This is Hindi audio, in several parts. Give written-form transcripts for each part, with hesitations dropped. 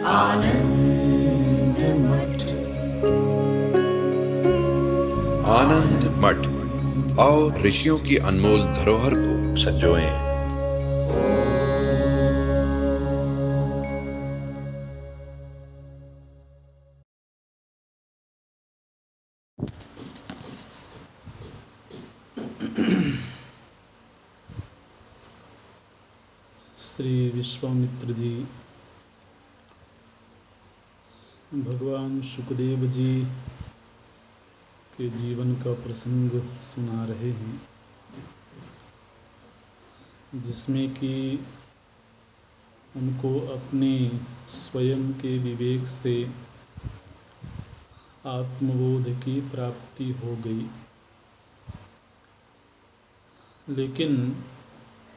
आनंद मठ। आनंद मठ और ऋषियों की अनमोल धरोहर को संजोएं। श्री विश्वामित्र जी भगवान शुकदेव जी के जीवन का प्रसंग सुना रहे हैं, जिसमें कि उनको अपने स्वयं के विवेक से आत्मबोध की प्राप्ति हो गई, लेकिन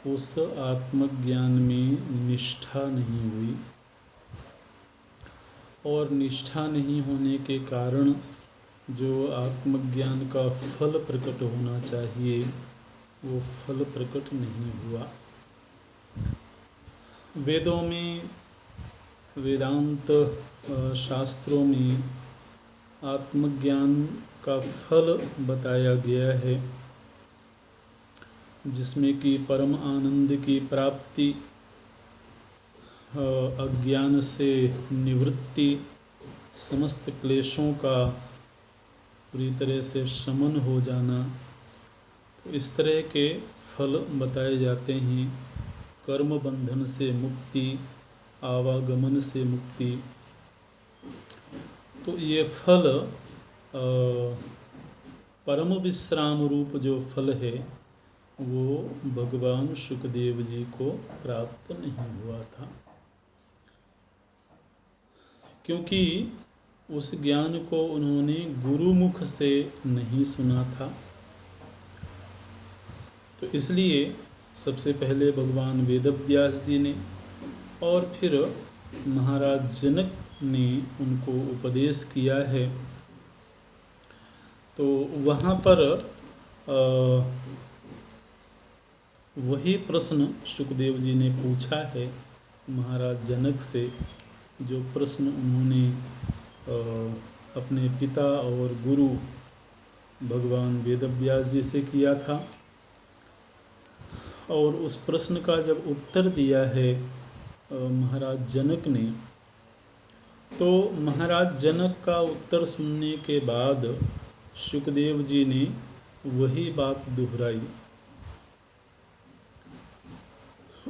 उस आत्मज्ञान में निष्ठा नहीं हुई और निष्ठा नहीं होने के कारण जो आत्मज्ञान का फल प्रकट होना चाहिए वो फल प्रकट नहीं हुआ। वेदों में, वेदांत शास्त्रों में आत्मज्ञान का फल बताया गया है, जिसमें कि परम आनंद की प्राप्ति, अज्ञान से निवृत्ति, समस्त क्लेशों का पूरी तरह से शमन हो जाना, तो इस तरह के फल बताए जाते हैं। कर्म बंधन से मुक्ति, आवागमन से मुक्ति। तो ये फल परम विश्राम रूप जो फल है वो भगवान शुकदेव जी को प्राप्त नहीं हुआ था, क्योंकि उस ज्ञान को उन्होंने गुरुमुख से नहीं सुना था। तो इसलिए सबसे पहले भगवान वेदव्यास जी ने और फिर महाराज जनक ने उनको उपदेश किया है। तो वहाँ पर वही प्रश्न शुकदेव जी ने पूछा है महाराज जनक से, जो प्रश्न उन्होंने अपने पिता और गुरु भगवान वेदव्यास जी से किया था। और उस प्रश्न का जब उत्तर दिया है महाराज जनक ने, तो महाराज जनक का उत्तर सुनने के बाद शुकदेव जी ने वही बात दोहराई।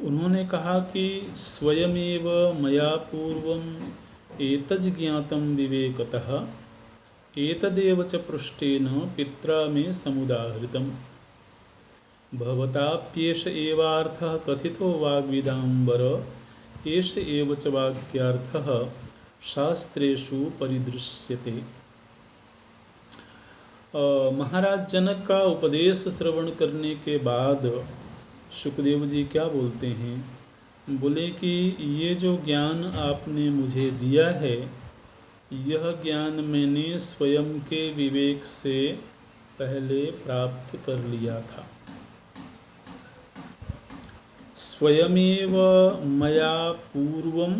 उन्होंने कहा कि स्वयमेव मया पूर्वम एतज् ज्ञातं विवेकतः एतदेव च पृष्ठेन पित्रा मे समुदाहृतम् भवताप्येष एवार्थः कथितो वाग्विदाम्बर एष एव च वाक्यार्थः शास्त्रेषु परिदृश्यते। महाराज जनक का उपदेश श्रवण करने के बाद शुकदेव जी क्या बोलते हैं? बोले कि ये जो ज्ञान आपने मुझे दिया है, यह ज्ञान मैंने स्वयं के विवेक से पहले प्राप्त कर लिया था। स्वयमेव मया पूर्वम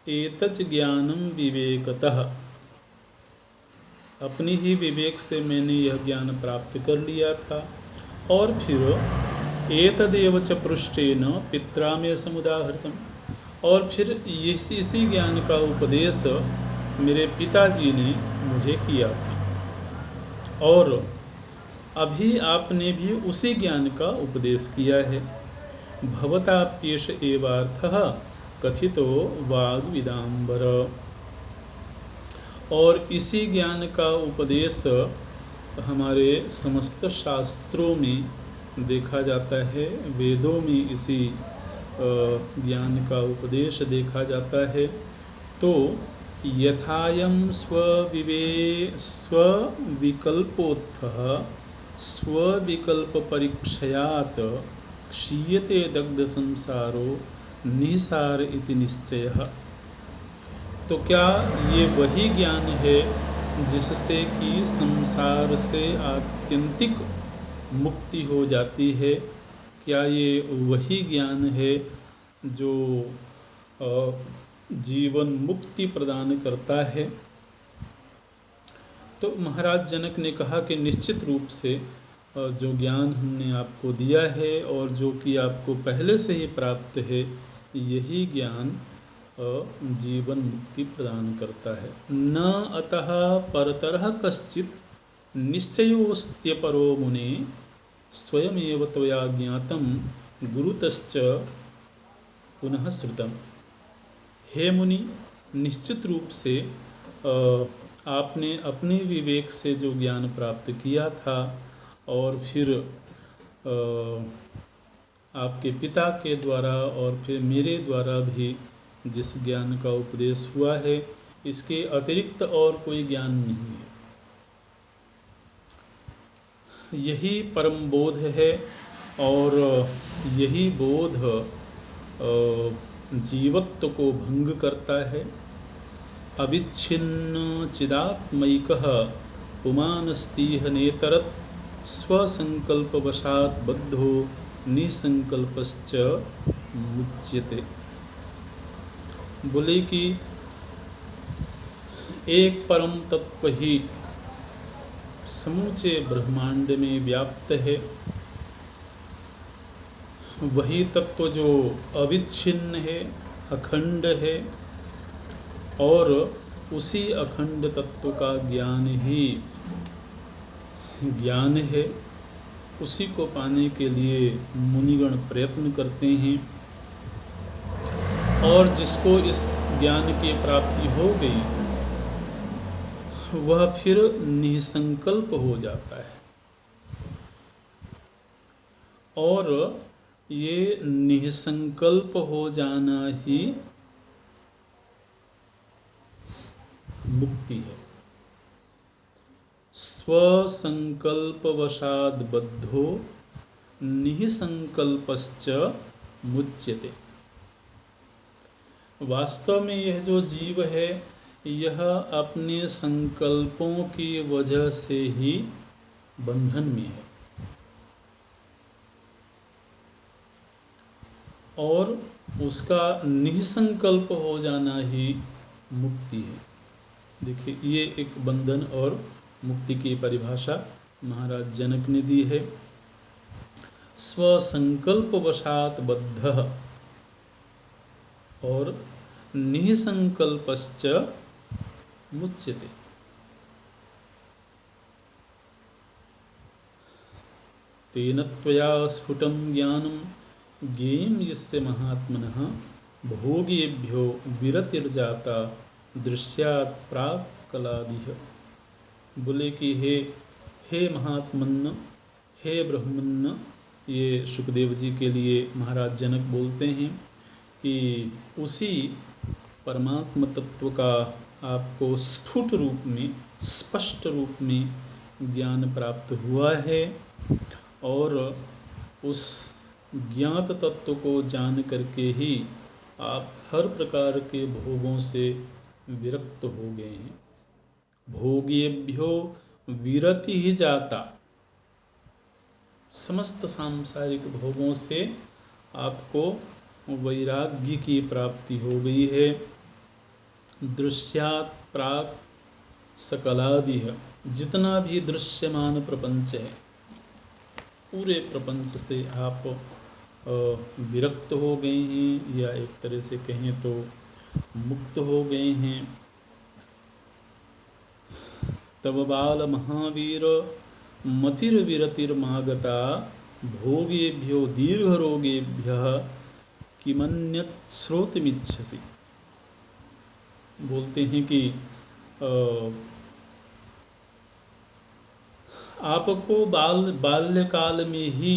एतज् ज्ञानम विवेकतः, अपनी ही विवेक से मैंने यह ज्ञान प्राप्त कर लिया था। और फिर एतदेव च पृष्ठेन पित्रा मे समुदाहृतम्, और फिर इसी ज्ञान का उपदेश मेरे पिताजी ने मुझे किया था, और अभी आपने भी उसी ज्ञान का उपदेश किया है। भवताप्येष एवार्थः कथितो वाग्विदाम्बर, और इसी ज्ञान का उपदेश हमारे समस्त शास्त्रों में देखा जाता है, वेदों में इसी ज्ञान का उपदेश देखा जाता है। तो यथायं स्वविकल्पोत्थः स्वविकल्प परीक्षयात क्षीयते दग्ध संसारो निसार इति निश्चयः। तो क्या ये वही ज्ञान है जिससे कि संसार से आत्यंतिक मुक्ति हो जाती है? क्या ये वही ज्ञान है जो जीवन मुक्ति प्रदान करता है। तो महाराज जनक ने कहा कि निश्चित रूप से जो ज्ञान हमने आपको दिया है और जो कि आपको पहले से ही प्राप्त है, यही ज्ञान जीवन मुक्ति प्रदान करता है। न अतः परतरः कश्चित् निश्चयोऽस्त्यपरो मुने स्वयमेव त्वया ज्ञातं गुरुतश्च पुनः श्रुतम्। हे मुनि, निश्चित रूप से आपने अपने विवेक से जो ज्ञान प्राप्त किया था और फिर आपके पिता के द्वारा और फिर मेरे द्वारा भी जिस ज्ञान का उपदेश हुआ है, इसके अतिरिक्त और कोई ज्ञान नहीं है। यही परम बोध है और यही बोध जीवत्व को भंग करता है। अविच्छिन्न चिदात्मैकः पुमानस्तीह नेतरत् स्वसंकल्पवशात् बद्धो निसंकल्पश्च मुच्यते। बोले कि एक परम तत्व ही समूचे ब्रह्मांड में व्याप्त है। वही तत्व जो अविच्छिन्न है, अखंड है, और उसी अखंड तत्व का ज्ञान ही ज्ञान है। उसी को पाने के लिए मुनिगण प्रयत्न करते हैं, और जिसको इस ज्ञान की प्राप्ति हो गई वह फिर निसंकल्प हो जाता है। और ये निसंकल्प हो जाना ही मुक्ति है। स्वसंकल्पवशाद् बद्धो निसंकल्पश्च मुच्यते। वास्तव में यह जो जीव है, यह अपने संकल्पों की वजह से ही बंधन में है, और उसका निसंकल्प हो जाना ही मुक्ति है। देखिए, ये एक बंधन और मुक्ति की परिभाषा महाराज जनक ने दी है। स्वसंकल्पवशात् बद्धः और निसंकल्पश्च मुच्यते। तेन त्वया स्फुटं ज्ञानं ज्ञेयं यस्य महात्मनः भोगेभ्यो विरतिर्जाता दृश्यात् प्राक् कलादिह। बोले कि हे महात्मन्न, हे ब्रह्मन्न, ये सुखदेव जी के लिए महाराज जनक बोलते हैं कि उसी परमात्म तत्व का आपको स्फुट रूप में, स्पष्ट रूप में ज्ञान प्राप्त हुआ है, और उस ज्ञात तत्व को जान करके ही आप हर प्रकार के भोगों से विरक्त हो गए हैं। भोगेभ्यो विरति ही जाता। समस्त सांसारिक भोगों से आपको वैराग्य की प्राप्ति हो गई है। दृश्यात् प्राक् सकलादि है। जितना भी दृश्यमान प्रपंच है, पूरे प्रपंच से आप विरक्त हो गए हैं, या एक तरह से कहें तो मुक्त हो गए हैं। तब बाल महावीर मतिर्विरतिर्मागता भोगेभ्यो दीर्घ रोगेभ्यः किमन्यत् श्रोतुमिच्छसि। बोलते हैं कि आपको बाल्यकाल में ही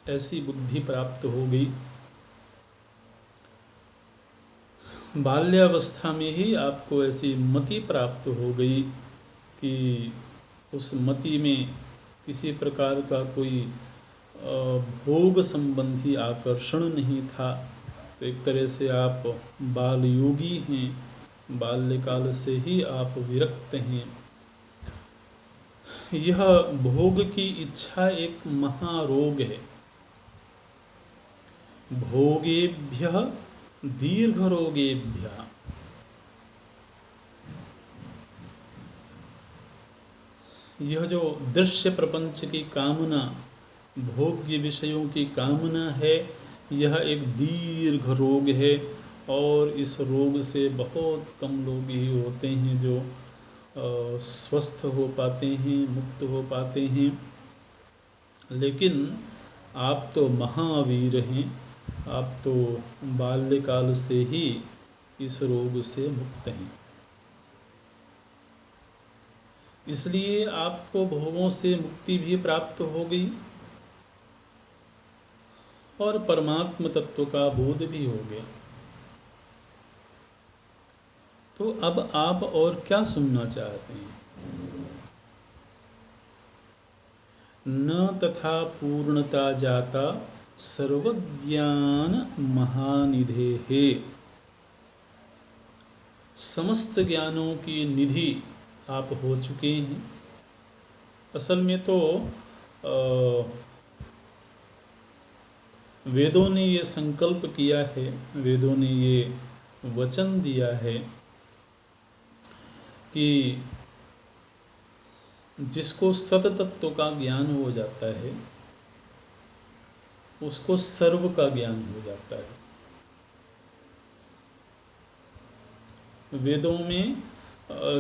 ऐसी बुद्धि प्राप्त हो गई, बाल्यावस्था में ही आपको ऐसी मति प्राप्त हो गई कि उस मति में किसी प्रकार का कोई भोग संबंधी आकर्षण नहीं था। तो एक तरह से आप बाल योगी हैं, बाल्यकाल से ही आप विरक्त हैं। यह भोग की इच्छा एक महारोग है। भोगेभ्यः दीर्घ रोगेभ्यः। यह जो दृश्य प्रपंच की कामना, भोग्य विषयों की कामना है, यह एक दीर्घ रोग है और इस रोग से बहुत कम लोग ही होते हैं जो स्वस्थ हो पाते हैं, मुक्त हो पाते हैं। लेकिन आप तो महावीर हैं, आप तो बाल्यकाल से ही इस रोग से मुक्त हैं, इसलिए आपको भोगों से मुक्ति भी प्राप्त हो गई और परमात्म तत्व का बोध भी हो गया। तो अब आप और क्या सुनना चाहते हैं? न तथा पूर्णता जाता सर्वज्ञान महानिधे। समस्त ज्ञानों की निधि आप हो चुके हैं। असल में तो वेदों ने ये संकल्प किया है, वेदों ने ये वचन दिया है कि जिसको सत तत्व का ज्ञान हो जाता है उसको सर्व का ज्ञान हो जाता है। वेदों में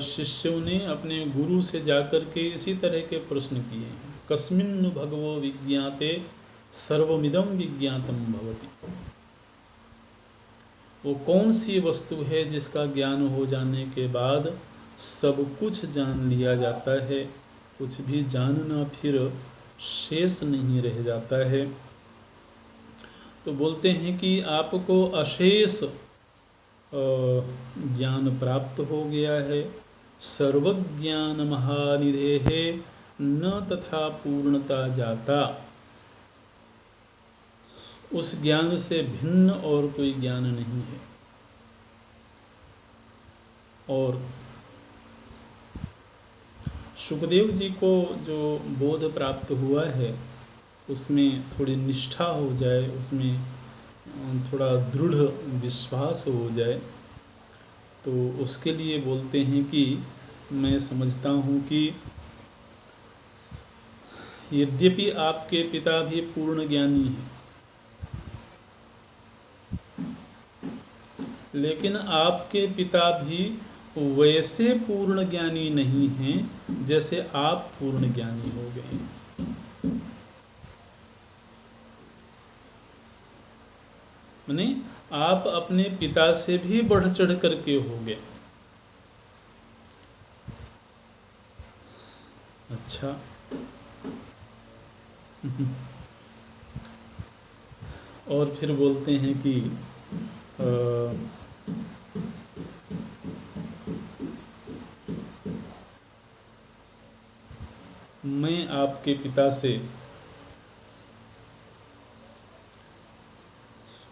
शिष्यों ने अपने गुरु से जाकर के इसी तरह के प्रश्न किए हैं। कस्मिन् भगवो विज्ञाते सर्वमिदं विज्ञातम भवति। वो कौन सी वस्तु है जिसका ज्ञान हो जाने के बाद सब कुछ जान लिया जाता है, कुछ भी जानना फिर शेष नहीं रह जाता है। तो बोलते हैं कि आपको अशेष ज्ञान प्राप्त हो गया है। सर्वज्ञान महानिधे है, न तथा पूर्णता जाता। उस ज्ञान से भिन्न और कोई ज्ञान नहीं है। और सुखदेव जी को जो बोध प्राप्त हुआ है उसमें थोड़ी निष्ठा हो जाए, उसमें थोड़ा दृढ़ विश्वास हो जाए, तो उसके लिए बोलते हैं कि मैं समझता हूँ कि यद्यपि आपके पिता भी पूर्ण ज्ञानी हैं, लेकिन आपके पिता भी वैसे पूर्ण ज्ञानी नहीं हैं जैसे आप पूर्ण ज्ञानी हो गए हैं। माने आप अपने पिता से भी बढ़ चढ़ करके हो गए। अच्छा, और फिर बोलते हैं कि मैं आपके पिता से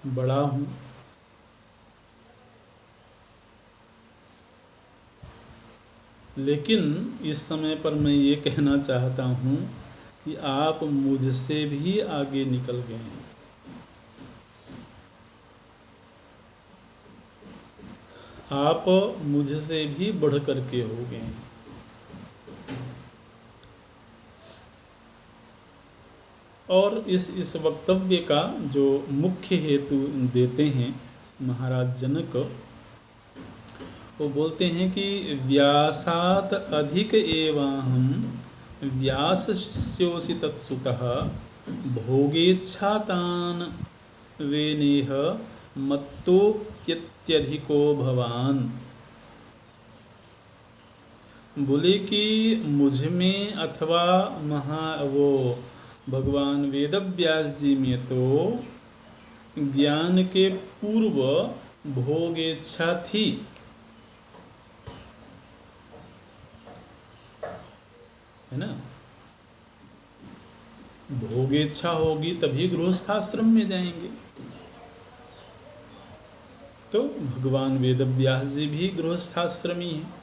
बड़ा हूँ, लेकिन इस समय पर मैं ये कहना चाहता हूँ कि आप मुझसे भी आगे निकल गए हैं। आप मुझसे भी बढ़ करके हो गए हैं। और इस वक्तव्य का जो मुख्य हेतु देते हैं महाराज जनक, वो बोलते हैं कि व्यासात अधिक एवाहम व्यास शिष्योसि तत्सुतः भोगेच्छातान वेनेह मत्तोप्यत्यधिको भवान। बोले कि मुझ में अथवा वो भगवान वेदव्यास जी में तो ज्ञान के पूर्व भोगेच्छा थी, है ना। भोगेच्छा होगी तभी गृहस्थाश्रम में जाएंगे। तो भगवान वेदव्यास जी भी गृहस्थाश्रमी हैं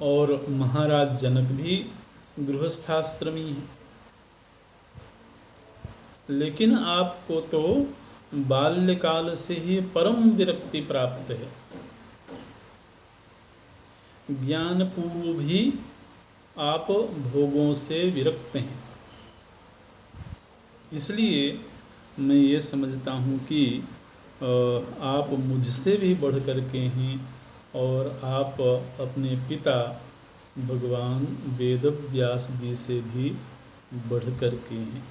और महाराज जनक भी गृहस्थाश्रमी हैं। लेकिन आपको तो बाल्यकाल से ही परम विरक्ति प्राप्त है। ज्ञान पूर्व भी आप भोगों से विरक्त हैं। इसलिए मैं ये समझता हूँ कि आप मुझसे भी बढ़ कर के हैं और आप अपने पिता भगवान वेद व्यास जी से भी बढ़ कर के हैं।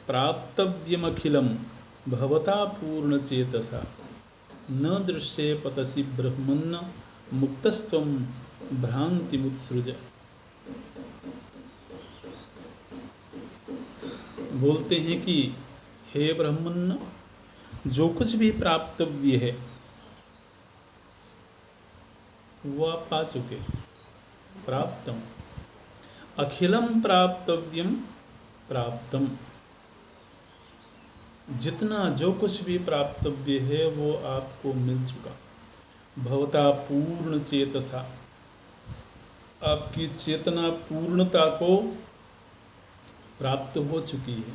प्राप्तव्यमखिलं भवता पूर्णचेतसा न दृश्ये पतसि ब्रह्मन्न मुक्तस्त्वं भ्रांतिमुत्सृज। बोलते हैं कि हे ब्रह्मन्न, जो कुछ भी प्राप्तव्य है वो आप पा चुके। प्राप्तम अखिलम प्राप्तव्यम प्राप्तम, जितना जो कुछ भी प्राप्तव्य है वो आपको मिल चुका। भवता पूर्ण चेतसा, आपकी चेतना पूर्णता को प्राप्त हो चुकी है।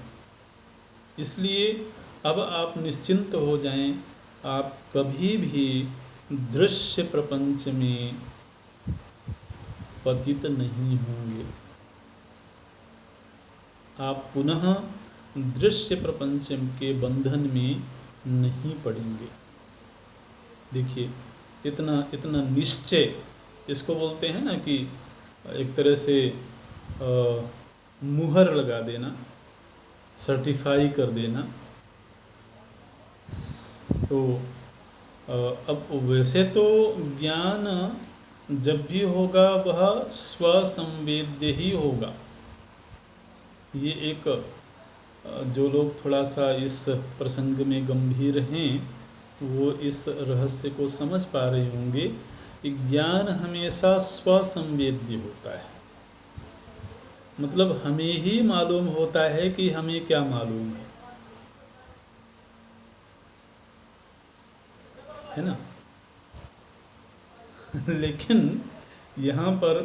इसलिए अब आप निश्चिंत हो जाएं, आप कभी भी दृश्य प्रपंच में पतित नहीं होंगे। आप पुनः दृश्य प्रपंच के बंधन में नहीं पड़ेंगे। देखिए, इतना निश्चय, इसको बोलते हैं ना कि एक तरह से मुहर लगा देना, सर्टिफाई कर देना। तो अब वैसे तो ज्ञान जब भी होगा वह स्वसंवेद्य ही होगा। ये एक, जो लोग थोड़ा सा इस प्रसंग में गंभीर हैं वो इस रहस्य को समझ पा रहे होंगे कि ज्ञान हमेशा स्वसंवेद्य होता है। मतलब हमें ही मालूम होता है कि हमें क्या मालूम है ना। लेकिन यहाँ पर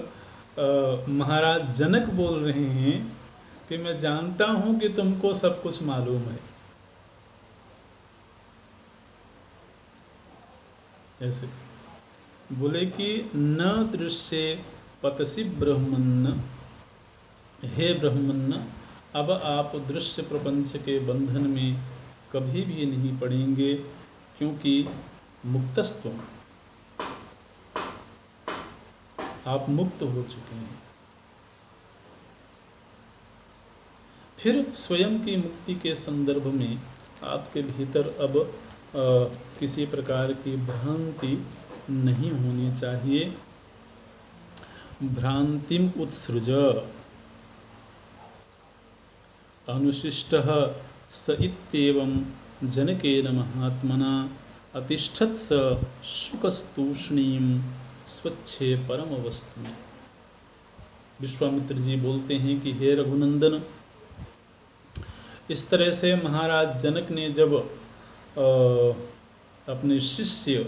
महाराज जनक बोल रहे हैं कि मैं जानता हूँ कि तुमको सब कुछ मालूम है। ऐसे बोले कि न दृश्ये पतसि ब्रह्मन्न, हे ब्रह्मन्न, अब आप दृश्य प्रपंच के बंधन में कभी भी नहीं पड़ेंगे, क्योंकि मुक्तस्त्व, आप मुक्त हो चुके हैं। फिर स्वयं की मुक्ति के संदर्भ में आपके भीतर अब किसी प्रकार की भ्रांति नहीं होनी चाहिए। भ्रांतिम उत्सृज अनुशिष्टः स इत्येवं जनकेन महात्मना अतिष्ठत् स शुकस्तूष्णीं स्वच्छे परम वस्तु में। विश्वामित्र जी बोलते हैं कि हे रघुनंदन, इस तरह से महाराज जनक ने जब अपने शिष्य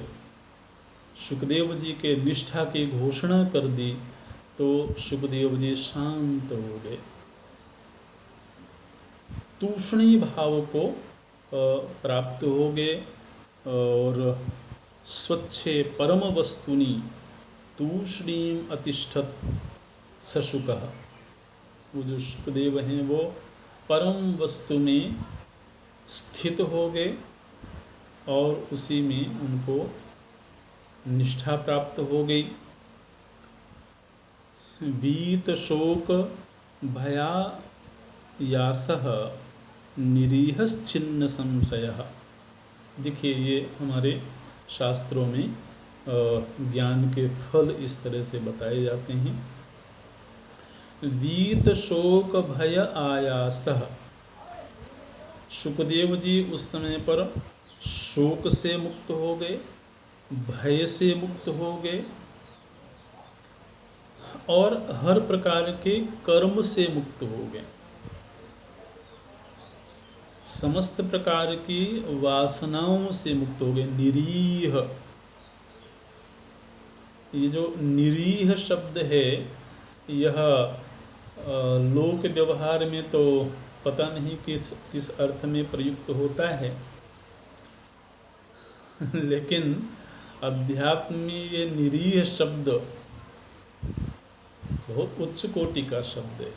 शुकदेव जी के निष्ठा की घोषणा कर दी तो शुकदेव जी शांत हो गए। तूष्णी भाव को प्राप्त हो गए और स्वच्छे परम वस्तुनि तूष्णीम अतिष्ठत सशुकः, वो जो शुकदेव हैं वो परम वस्तु में स्थित हो गए और उसी में उनको निष्ठा प्राप्त हो गई। वीत शोक भया यासः निरीहश्छिन्न संशयः। देखिए, ये हमारे शास्त्रों में ज्ञान के फल इस तरह से बताए जाते हैं। वीत शोक भय आयासः, शुकदेव जी उस समय पर शोक से मुक्त हो गए, भय से मुक्त हो गए और हर प्रकार के कर्म से मुक्त हो गए। समस्त प्रकार की वासनाओं से मुक्त हो गए। निरीह, ये जो निरीह शब्द है यह लोक व्यवहार में तो पता नहीं किस अर्थ में प्रयुक्त होता है लेकिन अध्यात्म में ये निरीह शब्द बहुत उच्च कोटि का शब्द है।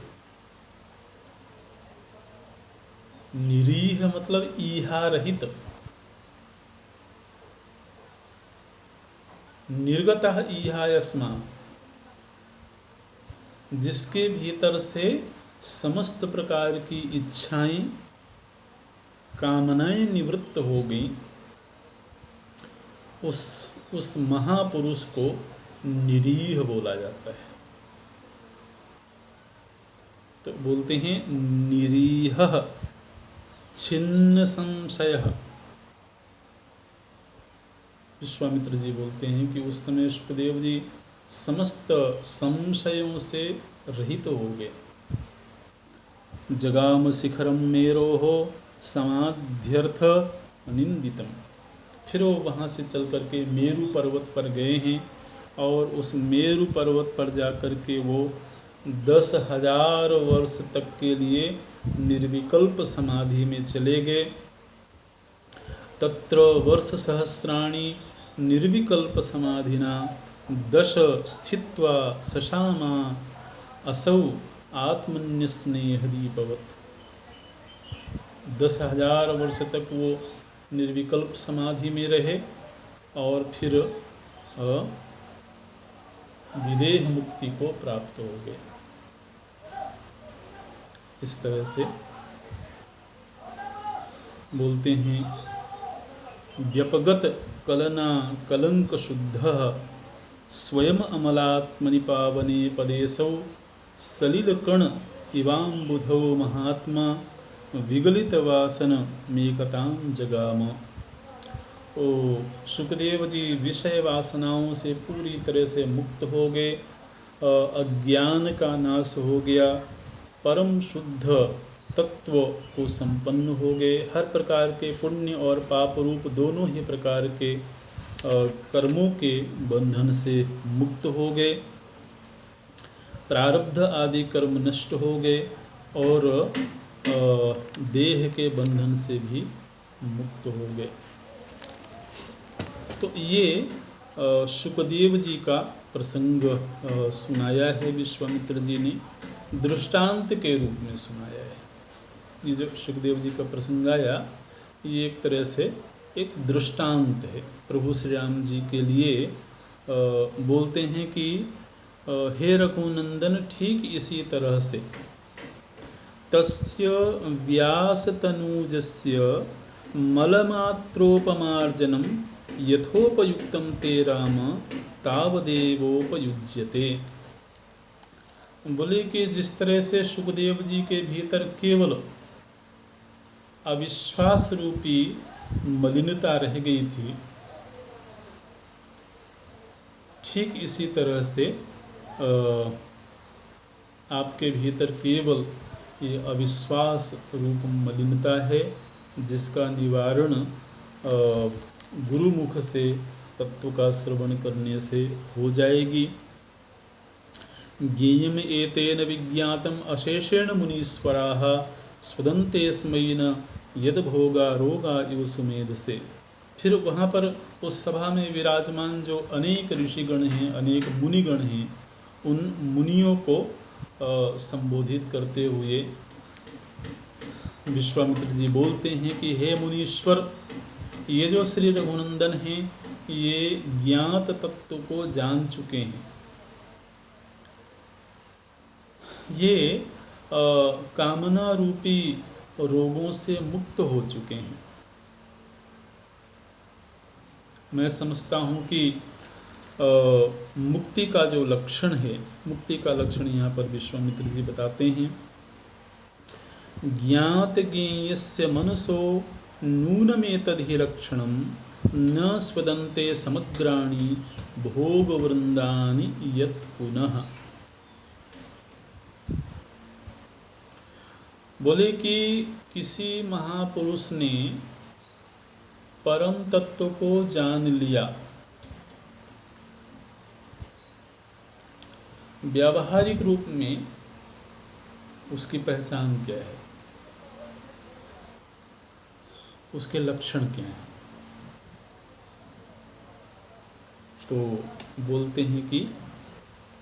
निरीह मतलब ईहा रहित, निर्गतः ईहायस्मा, जिसके भीतर से समस्त प्रकार की इच्छाएं कामनाएं निवृत्त हो गई, उस महापुरुष को निरीह बोला जाता है। तो बोलते हैं निरीह छिन्न संशय। विश्वामित्र जी बोलते हैं कि उस समय सुखदेव जी समस्त संशयों से रहित हो गए। जगाम शिखरम मेरोह समाध्यर्थ अनिंदितम। फिर वो वहाँ से चल कर के मेरु पर्वत पर गए हैं और उस मेरु पर्वत पर जा कर के वो 10,000 वर्ष तक के लिए निर्विकल्प समाधि में चले गए। तत्र वर्ष सहस्राणि निर्विकल्प समाधिना 10 स्थित्वा सशामा असौ आत्मन्यस्नेह दीपवत्। 10,000 वर्ष तक वो निर्विकल्प समाधि में रहे और फिर विदेह मुक्ति को प्राप्त हो गए। इस तरह से बोलते हैं व्यपगत कलना कलंक शुद्ध स्वयं अमलात्मनि पावने पदेशौ सलिल कण इवाम्बुधौ महात्मा विगलित वासन मेकताम जगाम। ओ सुखदेव जी विषय वासनाओं से पूरी तरह से मुक्त हो गए, अज्ञान का नाश हो गया, परम शुद्ध तत्व को संपन्न हो गए, हर प्रकार के पुण्य और पाप रूप दोनों ही प्रकार के कर्मों के बंधन से मुक्त हो गए, प्रारब्ध आदि कर्म नष्ट हो गए और देह के बंधन से भी मुक्त हो गए। तो ये सुखदेव जी का प्रसंग सुनाया है विश्वामित्र जी ने, दृष्टांत के रूप में सुनाया है। ये जो सुखदेव जी का प्रसंग आया ये एक तरह से एक दृष्टांत है प्रभु श्री राम जी के लिए। बोलते हैं कि हे रघुनंदन ठीक इसी तरह से तस्य व्यासतनूजस्य मलमात्रोपमार्जनम यथोपयुक्तम ते राम तावदेवोपयुज्यते। बोले कि जिस तरह से सुखदेव जी के भीतर केवल अविश्वास रूपी मलिनता रह गई थी, ठीक इसी तरह से आपके भीतर केवल ये अविश्वास रूप मलिनता है, जिसका निवारण गुरुमुख से तत्व का श्रवण करने से हो जाएगी। ज्ञेयम एतेन विज्ञातम अशेषेण मुनीश्वराः स्वदन्ते स्मयि न यद भोगा रोगा इव सुमेध से। फिर वहाँ पर उस सभा में विराजमान जो अनेक ऋषिगण हैं, अनेक मुनिगण हैं, उन मुनियों को संबोधित करते हुए विश्वामित्र जी बोलते हैं कि हे मुनीश्वर, ये जो श्री रघुनंदन हैं ये ज्ञात तत्व को जान चुके हैं, ये कामना रूपी रोगों से मुक्त हो चुके हैं। मैं समझता हूँ कि मुक्ति का जो लक्षण है, मुक्ति का लक्षण यहाँ पर विश्वामित्र जी बताते हैं। ज्ञात ज्ञेयस्य मनसो नूनमेतद्धि रक्षणम न स्वदन्ते समग्राणि भोग वृंदानि यत् पुनः। बोले कि किसी महापुरुष ने परम तत्व को जान लिया, व्यावहारिक रूप में उसकी पहचान क्या है? उसके लक्षण क्या हैं? तो बोलते हैं कि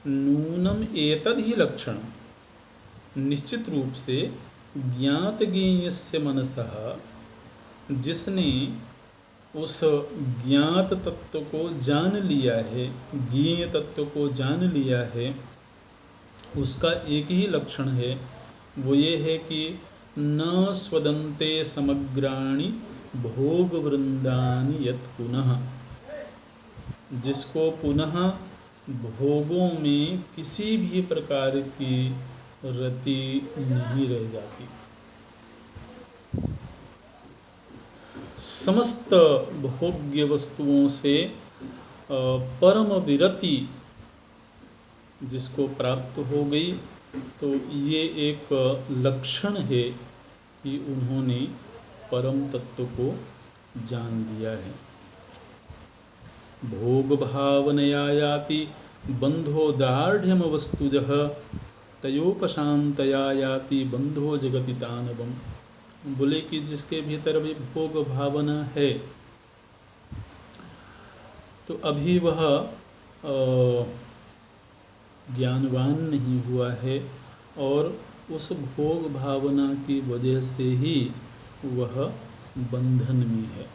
नूनम एतद ही लक्षण, निश्चित रूप से ज्ञात ज्ञेयस्य मनसः, जिसने उस ज्ञात तत्व को जान लिया है, ज्ञेय तत्व को जान लिया है, उसका एक ही लक्षण है, वो ये है कि न स्वदन्ते समग्राणि भोग वृंदानि यत् पुनः, जिसको पुनः भोगों में किसी भी प्रकार की रति नहीं रह जाती। समस्त भोग्य वस्तुओं से परम विरति जिसको प्राप्त हो गई, तो ये एक लक्षण है कि उन्होंने परम तत्व को जान लिया है। भोग भावनया याति बंधो दार्ढ्यम वस्तुजः, तयोपशांतया याति बंधो जगति तानवम। बोले कि जिसके भीतर भी भोग भावना है, तो अभी वह ज्ञानवान नहीं हुआ है, और उस भोग भावना की वजह से ही वह बंधन में है।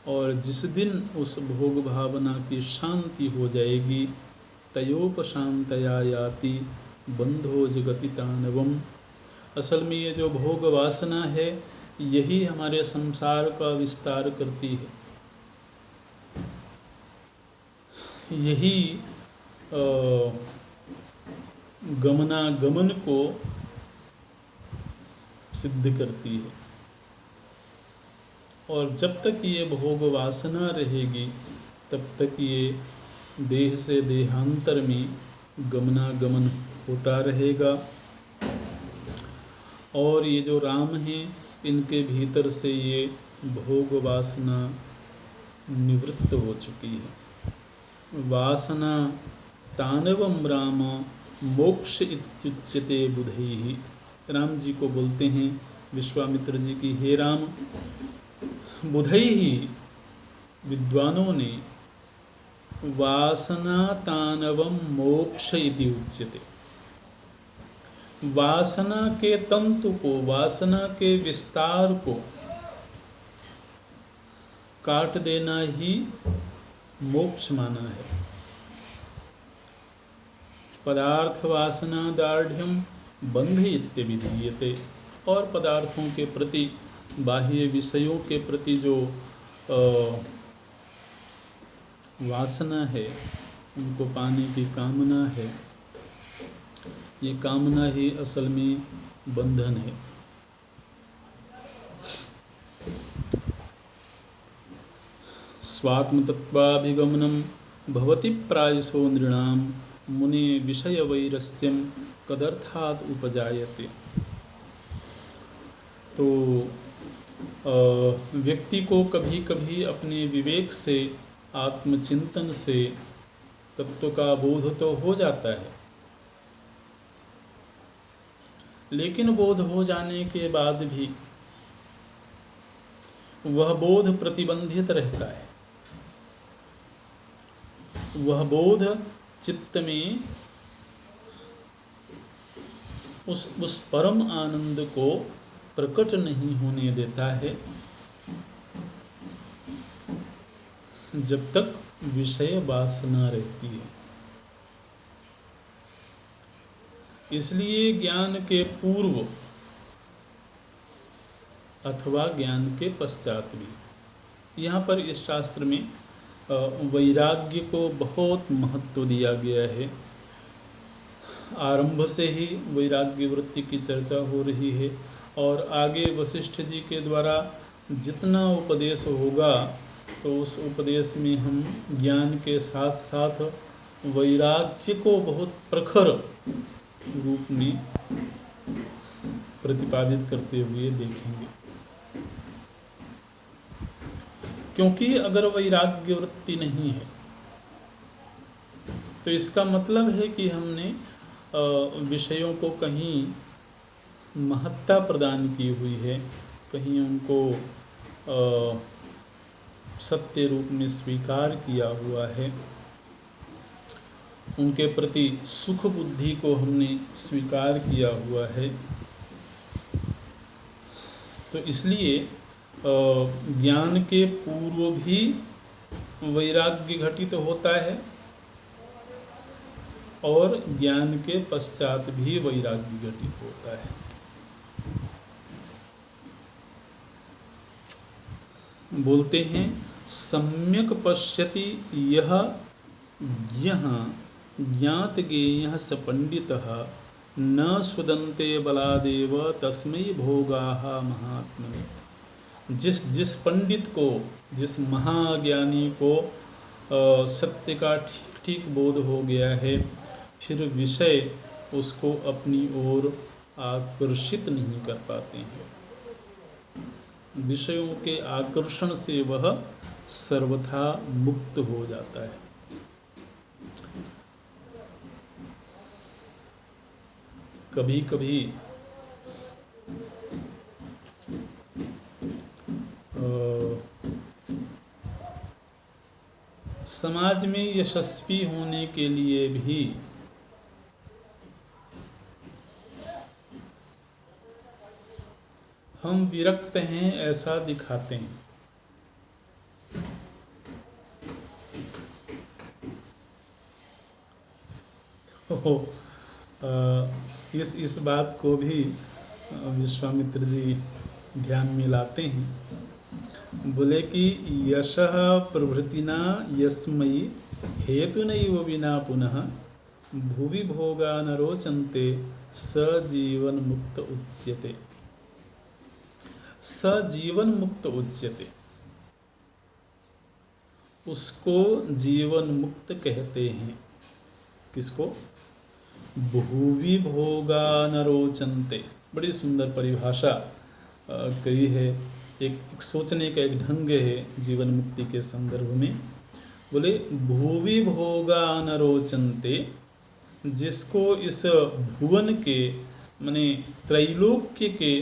और जिस दिन उस भोग भावना की शांति हो जाएगी, तयोपशांतया याति बंधो जगति तानवम। असल में ये जो भोग वासना है, यही हमारे संसार का विस्तार करती है, यही गमनागमन को सिद्ध करती है। और जब तक ये भोग वासना रहेगी, तब तक ये देह से देहांतर में गमनागमन होता रहेगा। और ये जो राम हैं, इनके भीतर से ये भोग वासना निवृत्त हो चुकी है। वासना तानवम राम मोक्ष इत्युच्यते बुधैहि। राम जी को बोलते हैं विश्वामित्र जी की, हे राम, बुधैहि विद्वानों ने वासना तानवम मोक्ष इति उच्यते। वासना के तंतु को, वासना के विस्तार को काट देना ही मोक्ष माना है। पदार्थ वासना दार्ढ्यम बंध इत्यभिधीयते। और पदार्थों के प्रति, बाह्य विषयों के प्रति जो वासना है, उनको पाने की कामना है, ये कामना ही असल में बंधन है। स्वात्मतत्वाभिगमनम भवति प्रायसो नृणाम मुने विषय वैरस्यम कदर्थात् उपजायते। तो व्यक्ति को कभी कभी अपने विवेक से, आत्मचिंतन से तत्व का बोध तो हो जाता है, लेकिन बोध हो जाने के बाद भी वह बोध प्रतिबंधित रहता है। वह बोध चित्त में उस परम आनंद को प्रकट नहीं होने देता है, जब तक विषय वासना रहती है। इसलिए ज्ञान के पूर्व अथवा ज्ञान के पश्चात भी, यहाँ पर इस शास्त्र में वैराग्य को बहुत महत्व दिया गया है। आरंभ से ही वैराग्य वृत्ति की चर्चा हो रही है, और आगे वशिष्ठ जी के द्वारा जितना उपदेश होगा, तो उस उपदेश में हम ज्ञान के साथ साथ वैराग्य को बहुत प्रखर रूप में प्रतिपादित करते हुए देखेंगे। क्योंकि अगर वैराग्य वृत्ति नहीं है, तो इसका मतलब है कि हमने विषयों को कहीं महत्ता प्रदान की हुई है, कहीं उनको सत्य रूप में स्वीकार किया हुआ है, उनके प्रति सुख बुद्धि को हमने स्वीकार किया हुआ है। तो इसलिए ज्ञान के पूर्व भी वैराग्य घटित होता है और ज्ञान के पश्चात भी वैराग्य घटित होता है। बोलते हैं सम्यक पश्यति यह ज्ञः ज्ञात ज्ञेयः स पंडितः न स्वदन्ते बलादेव तस्मै भोगाः महात्मने। जिस पंडित को, जिस महाज्ञानी को सत्य का ठीक ठीक बोध हो गया है, फिर विषय उसको अपनी ओर आकर्षित नहीं कर पाते हैं। विषयों के आकर्षण से वह सर्वथा मुक्त हो जाता है। कभी कभी समाज में यशस्वी होने के लिए भी हम विरक्त हैं ऐसा दिखाते हैं। तो इस बात को भी विश्वामित्र जी ध्यान में लाते हैं। बोले कि यशः प्रभृतिना यस्मै हेतुनैव विना पुनः भुवि भोगा न रोचन्ते स जीवन मुक्त उच्यते। स जीवन मुक्त उच्यते, उसको जीवन मुक्त कहते हैं। किसको? भुवि भोगा न रोचन्ते। बड़ी सुंदर परिभाषा कही है। एक सोचने का एक ढंग है जीवन मुक्ति के संदर्भ में। बोले भुवि भोगा न रोचन्ते, जिसको इस भुवन के माने त्रैलोक्य के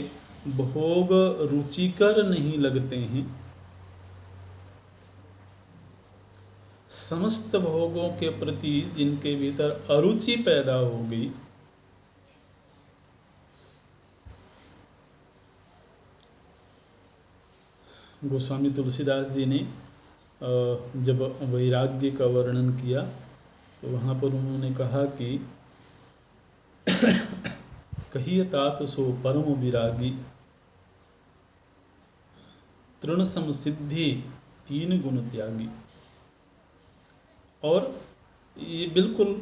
भोग रुचिकर नहीं लगते हैं, समस्त भोगों के प्रति जिनके भीतर अरुचि पैदा हो गई, गोस्वामी तुलसीदास जी ने जब वैराग्य का वर्णन किया तो वहाँ पर उन्होंने कहा कि कहिए तात सो परम विरागी, तृण सम सिद्धि तीन गुण त्यागी। और ये बिल्कुल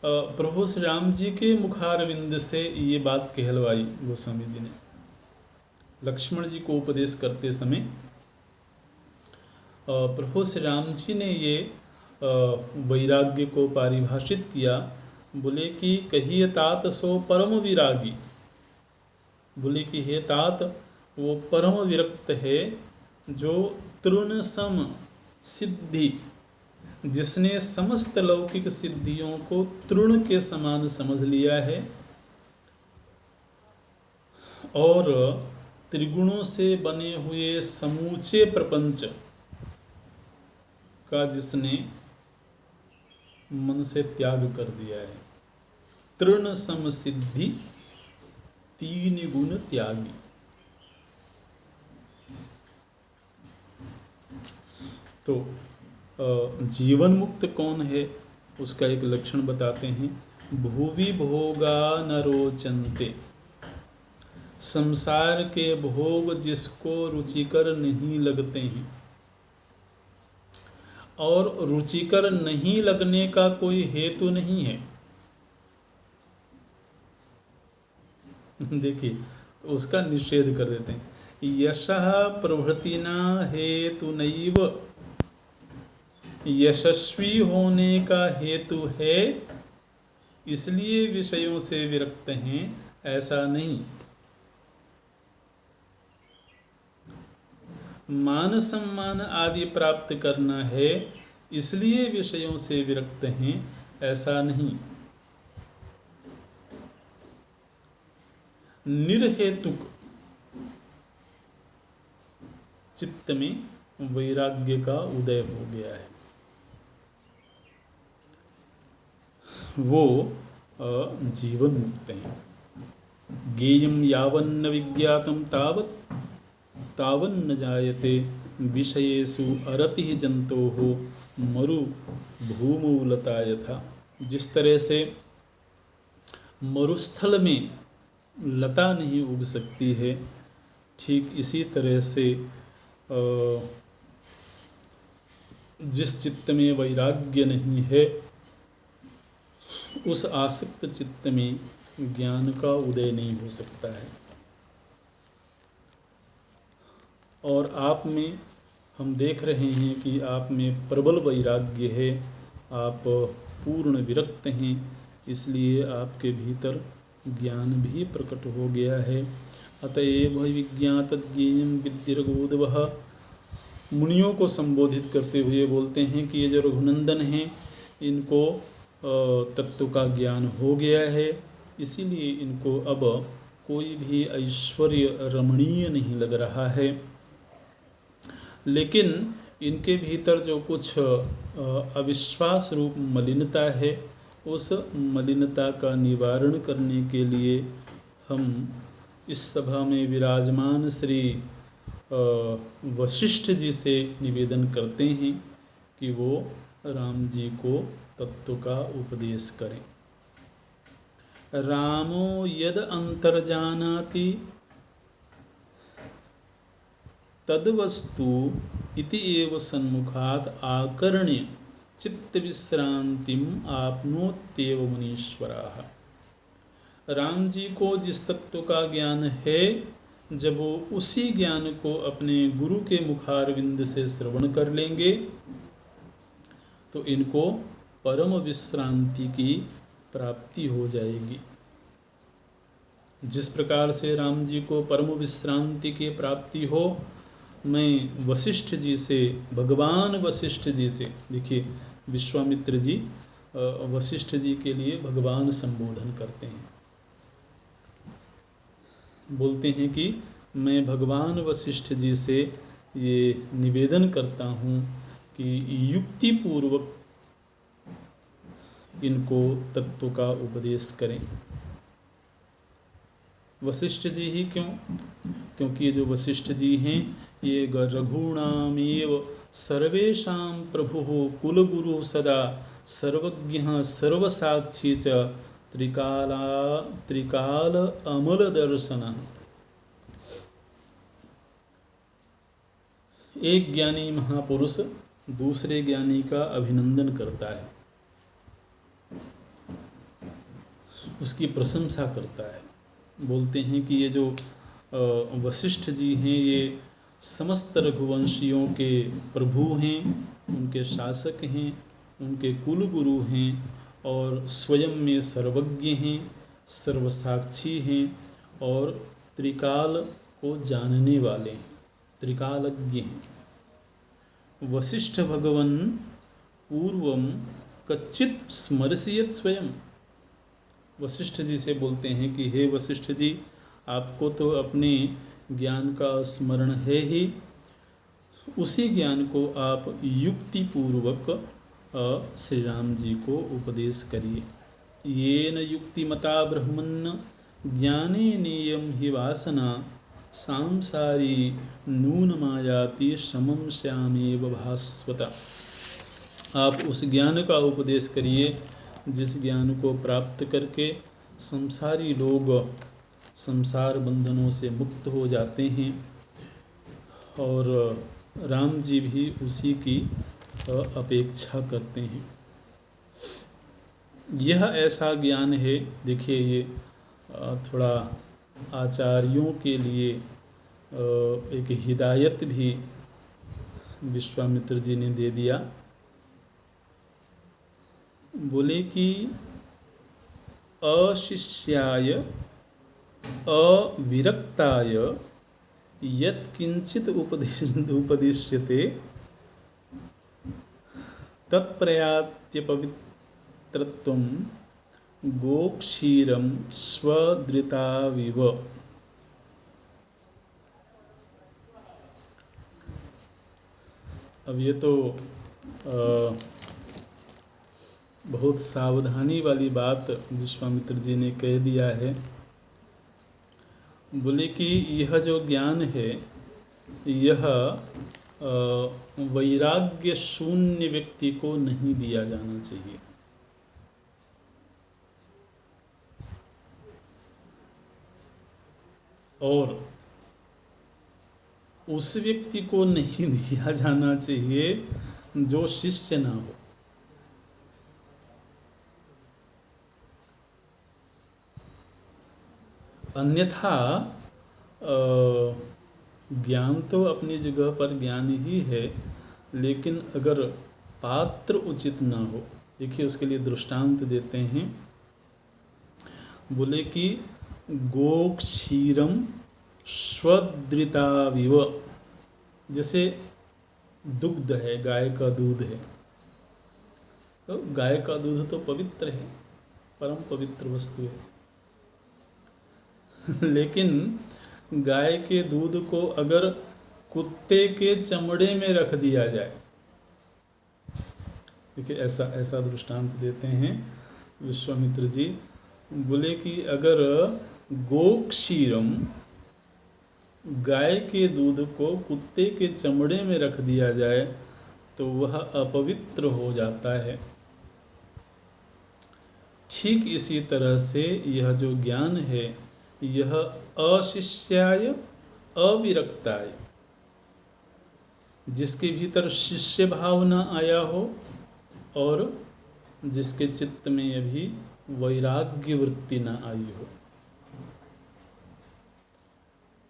प्रभु श्री राम जी के मुखारविंद से ये बात कहलवाई गोस्वामी जी ने। लक्ष्मण जी को उपदेश करते समय प्रभु श्री राम जी ने ये वैराग्य को परिभाषित किया। बोले कि कहिए तात सो परम विरागी। बोले कि हे तात, वो परम विरक्त है जो तृण सम सिद्धि, जिसने समस्त लौकिक सिद्धियों को तृण के समान समझ लिया है और त्रिगुणों से बने हुए समूचे प्रपंच का जिसने मन से त्याग कर दिया है। तृण सम सिद्धि तीन गुण त्यागी। तो जीवन मुक्त कौन है उसका एक लक्षण बताते हैं। भुवि भोगा न रोचन्ते, संसार के भोग जिसको रुचिकर नहीं लगते हैं, और रुचिकर नहीं लगने का कोई हेतु नहीं है। देखिए, तो उसका निषेध कर देते हैं। यशः प्रभृतिना हेतुनैव, यशस्वी होने का हेतु है इसलिए विषयों से विरक्त हैं, ऐसा नहीं। मान सम्मान आदि प्राप्त करना है इसलिए विषयों से विरक्त हैं, ऐसा नहीं। निर्हेतुक चित्त में वैराग्य का उदय हो गया है, वो जीवन मुक्त हैं। ज्ञेयं यावन्न विज्ञातं तावन्न जायते विषयेषु अरतिः जन्तोः मरु भूमौ लता यथा। जिस तरह से मरुस्थल में लता नहीं उग सकती है, ठीक इसी तरह से जिस चित्त में वैराग्य नहीं है, उस आसक्त चित्त में ज्ञान का उदय नहीं हो सकता है। और आप में हम देख रहे हैं कि आप में प्रबल वैराग्य है, आप पूर्ण विरक्त हैं, इसलिए आपके भीतर ज्ञान भी प्रकट हो गया है। अतएव विज्ञात ज्ञेयं विद्युर्गोदवः। मुनियों को संबोधित करते हुए बोलते हैं कि ये जो रघुनंदन हैं, इनको तत्व का ज्ञान हो गया है, इसीलिए इनको अब कोई भी ऐश्वर्य रमणीय नहीं लग रहा है। लेकिन इनके भीतर जो कुछ अविश्वास रूप मलिनता है, उस मलिनता का निवारण करने के लिए हम इस सभा में विराजमान श्री वशिष्ठ जी से निवेदन करते हैं कि वो राम जी को तत्व का उपदेश करें। रामो यद अंतर्जानाति तद्वस्तु इति एव सन्मुखात आकर्ण्य चित्त विश्रांतिम आपनोत्येव मुनीश्वराः। राम जी को जिस तत्व का ज्ञान है, जब वो उसी ज्ञान को अपने गुरु के मुखारविंद से श्रवण कर लेंगे तो इनको परम विश्रांति की प्राप्ति हो जाएगी। जिस प्रकार से राम जी को परम विश्रांति की प्राप्ति हो, मैं वशिष्ठ जी से, भगवान वशिष्ठ जी से, देखिए विश्वामित्र जी वशिष्ठ जी के लिए भगवान संबोधन करते हैं, बोलते हैं कि मैं भगवान वशिष्ठ जी से ये निवेदन करता हूँ कि युक्ति पूर्वक इनको तत्व का उपदेश करें। वशिष्ठ जी ही क्यों? क्योंकि ये जो वशिष्ठ जी हैं, ये रघूणामेव सर्वेषां प्रभुः कुलगुरुः सदा सर्वज्ञः सर्वसाक्षी च त्रिकाल अमल दर्शनः। एक ज्ञानी महापुरुष दूसरे ज्ञानी का अभिनंदन करता है, उसकी प्रशंसा करता है। बोलते हैं कि ये जो वशिष्ठ जी हैं, ये समस्त रघुवंशियों के प्रभु हैं, उनके शासक हैं, उनके कुल गुरु हैं और स्वयं में सर्वज्ञ हैं, सर्वसाक्षी हैं और त्रिकाल को जानने वाले हैं, त्रिकालज्ञ हैं। वशिष्ठ भगवन् पूर्वम कच्चित स्मरसियत स्वयं। वशिष्ठ जी से बोलते हैं कि हे वशिष्ठ जी, आपको तो अपने ज्ञान का स्मरण है ही, उसी ज्ञान को आप युक्ति पूर्वक श्री राम जी को उपदेश करिए। येन युक्तिमता ब्रह्मन् ज्ञाने नियम हि वासना सांसारी नून मायाति समम श्यामेव भास्वता। आप उस ज्ञान का उपदेश करिए जिस ज्ञान को प्राप्त करके संसारी लोग संसार बंधनों से मुक्त हो जाते हैं, और राम जी भी उसी की अपेक्षा करते हैं। यह ऐसा ज्ञान है, देखिए ये थोड़ा आचार्यों के लिए एक हिदायत भी विश्वामित्र जी ने दे दिया। बोले कि अशिष्याय अविरक्ताय यत्किंचित उपदिश्यते तत्प्रयात्य पवित्रत्वं गोक्षीरं स्वदृताविव। अब ये तो बहुत सावधानी वाली बात विश्वामित्र जी ने कह दिया है। बोले कि यह जो ज्ञान है यह वैराग्य शून्य व्यक्ति को नहीं दिया जाना चाहिए। और उस व्यक्ति को नहीं दिया जाना चाहिए जो शिष्य ना हो। अन्यथा ज्ञान तो अपनी जगह पर ज्ञान ही है, लेकिन अगर पात्र उचित ना हो, देखिए उसके लिए दृष्टांत देते हैं। बोले कि गोक्षीरम स्वदृताविव, जैसे दुग्ध है, गाय का दूध है, तो गाय का दूध तो पवित्र है, परम पवित्र वस्तु है। लेकिन गाय के दूध को अगर कुत्ते के चमड़े में रख दिया जाए, देखिए ऐसा दृष्टांत देते हैं विश्वामित्र जी। बोले कि अगर गोक्षीरम, गाय के दूध को कुत्ते के चमड़े में रख दिया जाए तो वह अपवित्र हो जाता है। ठीक इसी तरह से यह जो ज्ञान है यह अशिष्याय अविरक्ताय, जिसके भीतर शिष्य भाव न आया हो और जिसके चित्त में अभी वैराग्य वृत्ति न आई हो।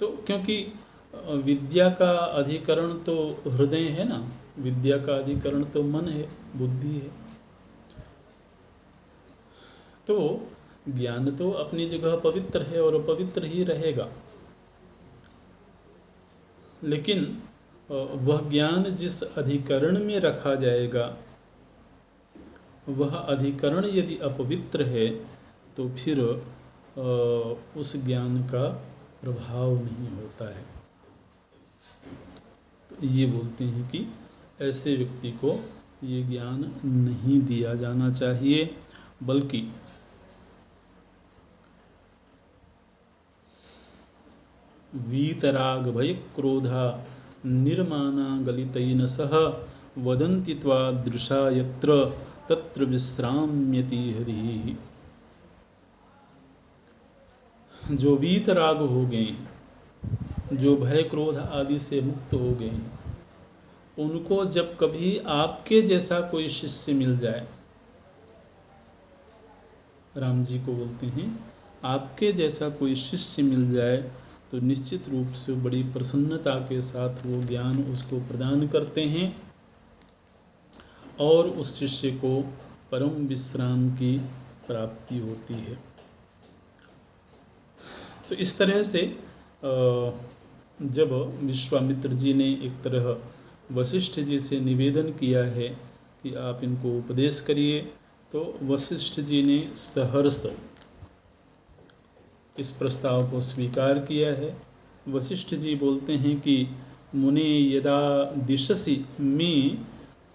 तो क्योंकि विद्या का अधिकरण तो हृदय है ना, विद्या का अधिकरण तो मन है, बुद्धि है। तो ज्ञान तो अपनी जगह पवित्र है और पवित्र ही रहेगा, लेकिन वह ज्ञान जिस अधिकरण में रखा जाएगा वह अधिकरण यदि अपवित्र है तो फिर उस ज्ञान का प्रभाव नहीं होता है। तो ये बोलते हैं कि ऐसे व्यक्ति को ये ज्ञान नहीं दिया जाना चाहिए, बल्कि वीतराग भय क्रोधा निर्माना गलितैन सह वदन्ति त्वादृशा यत्र तत्र विश्राम्यति हरिः। जो वीतराग हो गए हैं, जो भय क्रोध आदि से मुक्त हो गए हैं, उनको जब कभी आपके जैसा कोई शिष्य मिल जाए, राम जी को बोलते हैं आपके जैसा कोई शिष्य मिल जाए तो निश्चित रूप से बड़ी प्रसन्नता के साथ वो ज्ञान उसको प्रदान करते हैं और उस शिष्य को परम विश्राम की प्राप्ति होती है। तो इस तरह से जब विश्वामित्र जी ने एक तरह वशिष्ठ जी से निवेदन किया है कि आप इनको उपदेश करिए, तो वशिष्ठ जी ने सहर्ष इस प्रस्ताव को स्वीकार किया है। वशिष्ठ जी बोलते हैं कि मुने यदा दिशसि मे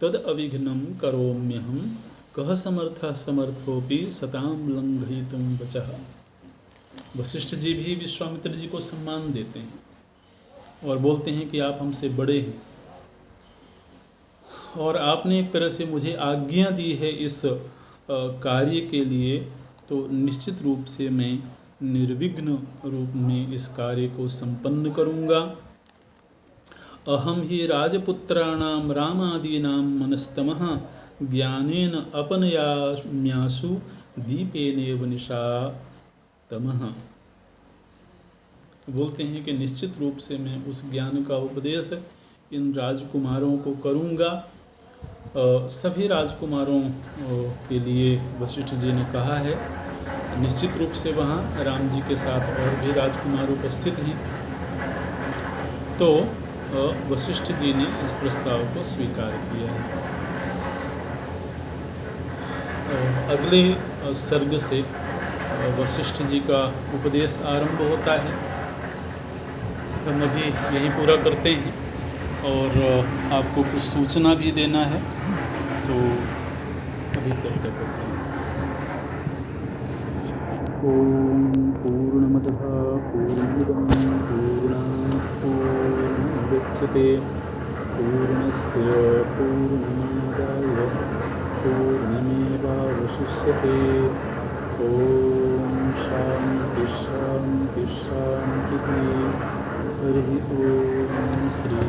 तद अविघ्नं करोम्यहं कह समर्थः समर्थोपि सताम लंघयितुं वचः। वशिष्ठ जी भी विश्वामित्र जी को सम्मान देते हैं और बोलते हैं कि आप हमसे बड़े हैं और आपने एक तरह से मुझे आज्ञा दी है इस कार्य के लिए, तो निश्चित रूप से मैं निर्विघ्न रूप में इस कार्य को संपन्न करूँगा। अहम ही राजपुत्राणाम रामादीनां मनस्तमः ज्ञानेन अपनयाम्यासु दीपेनेव निशा तमः। बोलते हैं कि निश्चित रूप से मैं उस ज्ञान का उपदेश इन राजकुमारों को करूँगा। सभी राजकुमारों के लिए वशिष्ठ जी ने कहा है, निश्चित रूप से वहाँ राम जी के साथ और भी राजकुमार उपस्थित हैं। तो वशिष्ठ जी ने इस प्रस्ताव को स्वीकार किया है। अगले सर्ग से वशिष्ठ जी का उपदेश आरंभ होता है। हम अभी यहीं पूरा करते हैं और आपको कुछ सूचना भी देना है, तो अभी चर्चा करते हैं। ओम पूर्णमदः पूर्णमिदं पूर्णात् पूर्णमुदच्यते पूर्णस्य पूर्णमादाय पूर्णमेवावशिष्यते। ओम शांति शांति शांति। हरि ओम। श्री